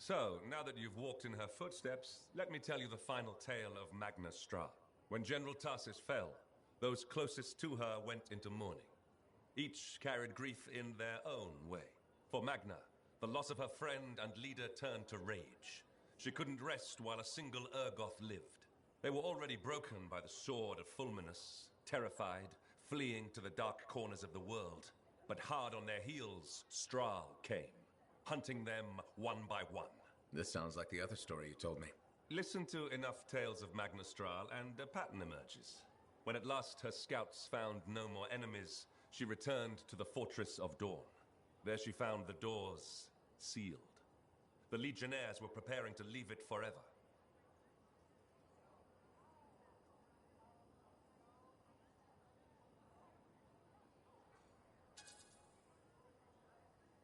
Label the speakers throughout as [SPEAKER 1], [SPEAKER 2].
[SPEAKER 1] So, now that you've walked in her footsteps, let me tell you the final tale of Magna Stra. When General Tarsis fell, those closest to her went into mourning. Each carried grief in their own way. For Magna, the loss of her friend and leader turned to rage. She couldn't rest while a single Urgoth lived. They were already broken by the sword of Fulminus, terrified, fleeing to the dark corners of the world. But hard on their heels, Strahl came, hunting them one by one.
[SPEAKER 2] This sounds like the other story you told me.
[SPEAKER 1] Listen to enough tales of Magna Strahl and a pattern emerges. When at last her scouts found no more enemies, she returned to the Fortress of Dawn. There she found the doors sealed. The legionnaires were preparing to leave it forever.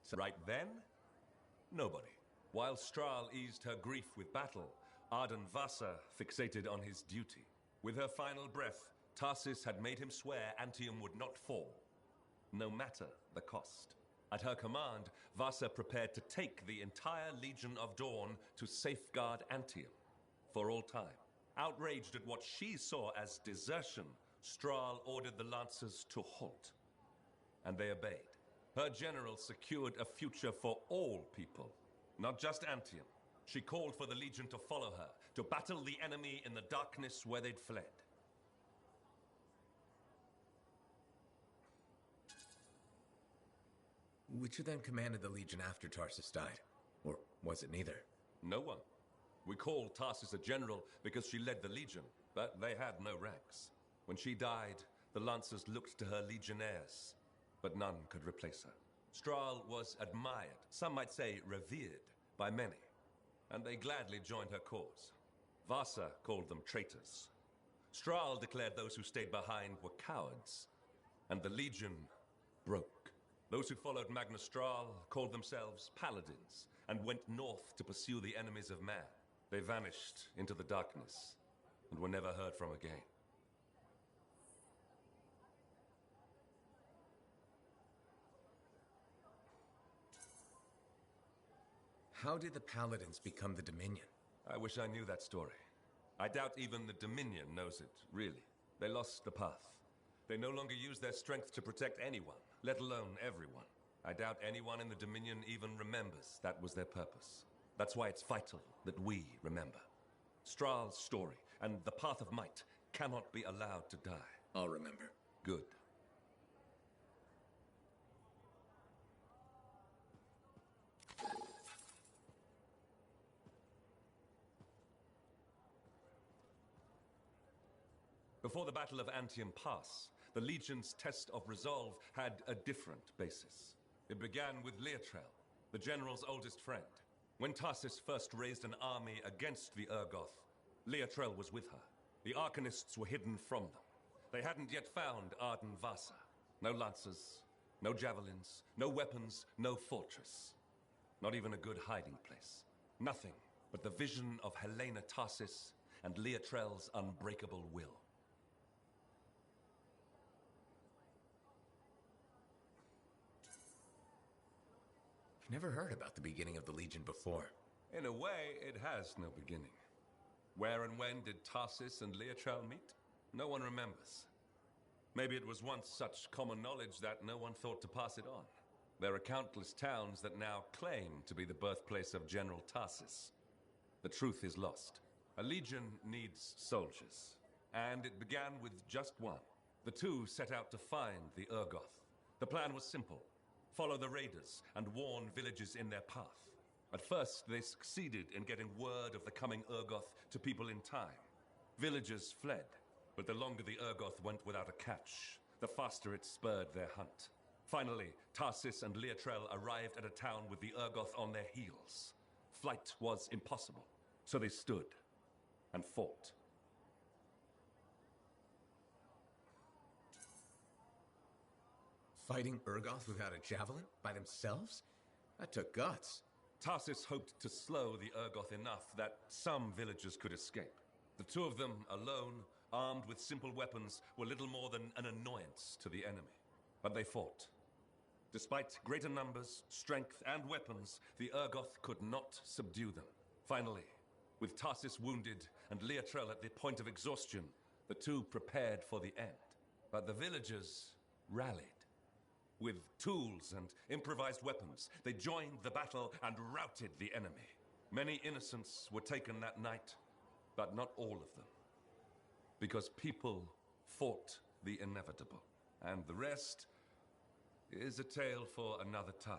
[SPEAKER 1] So right then, nobody. While Strahl eased her grief with battle, Arden Vasa fixated on his duty. With her final breath, Tarsis had made him swear Antium would not fall, no matter the cost. At her command, Vasa prepared to take the entire Legion of Dawn to safeguard Antium for all time. Outraged at what she saw as desertion, Strahl ordered the Lancers to halt, and they obeyed. Her general secured a future for all people, not just Antium. She called for the Legion to follow her, to battle the enemy in the darkness where they'd fled.
[SPEAKER 2] Which of them commanded the Legion after Tarsis died? Or was it neither?
[SPEAKER 1] No one. We called Tarsis a general because she led the Legion, but they had no ranks. When she died, the Lancers looked to her legionnaires, but none could replace her. Strahl was admired, some might say revered, by many, and they gladly joined her cause. Vasa called them traitors. Strahl declared those who stayed behind were cowards, and the Legion broke. Those who followed Magna Strahl called themselves paladins and went north to pursue the enemies of man. They vanished into the darkness and were never heard from again.
[SPEAKER 2] How did the paladins become the Dominion?
[SPEAKER 1] I wish I knew that story. I doubt even the Dominion knows it, really. They lost the path. They no longer use their strength to protect anyone, let alone everyone. I doubt anyone in the Dominion even remembers that was their purpose. That's why it's vital that we remember. Strahl's story and the Path of Might cannot be allowed to die.
[SPEAKER 2] I'll remember.
[SPEAKER 1] Good. Before the Battle of Antium Pass, the Legion's test of resolve had a different basis. It began with Leotrel, the general's oldest friend. When Tarsis first raised an army against the Urgoth, Leotrel was with her. The Arcanists were hidden from them. They hadn't yet found Arden Vasa. No lancers, no javelins, no weapons, no fortress. Not even a good hiding place. Nothing but the vision of Helena Tarsis and Leotrel's unbreakable will.
[SPEAKER 2] Never heard about the beginning of the Legion before.
[SPEAKER 1] In a way, it has no beginning. Where and when did Tarsis and Leotrel meet? No one remembers. Maybe it was once such common knowledge that no one thought to pass it on. There are countless towns that now claim to be the birthplace of General Tarsis. The truth is lost. A legion needs soldiers, and it began with just one. The two set out to find the Urgoth. The plan was simple. Follow the raiders and warn villages in their path. At first, they succeeded in getting word of the coming Urgoth to people in time. Villagers fled, but the longer the Urgoth went without a catch, the faster it spurred their hunt. Finally, Tarsis and Leotrel arrived at a town with the Urgoth on their heels. Flight was impossible, so they stood and fought.
[SPEAKER 2] Fighting Urgoth without a javelin? By themselves? That took guts.
[SPEAKER 1] Tarsis hoped to slow the Urgoth enough that some villagers could escape. The two of them, alone, armed with simple weapons, were little more than an annoyance to the enemy. But they fought. Despite greater numbers, strength, and weapons, the Urgoth could not subdue them. Finally, with Tarsis wounded and Leotrel at the point of exhaustion, the two prepared for the end. But the villagers rallied. With tools and improvised weapons, they joined the battle and routed the enemy. Many innocents were taken that night, but not all of them. Because people fought the inevitable. And the rest is a tale for another time.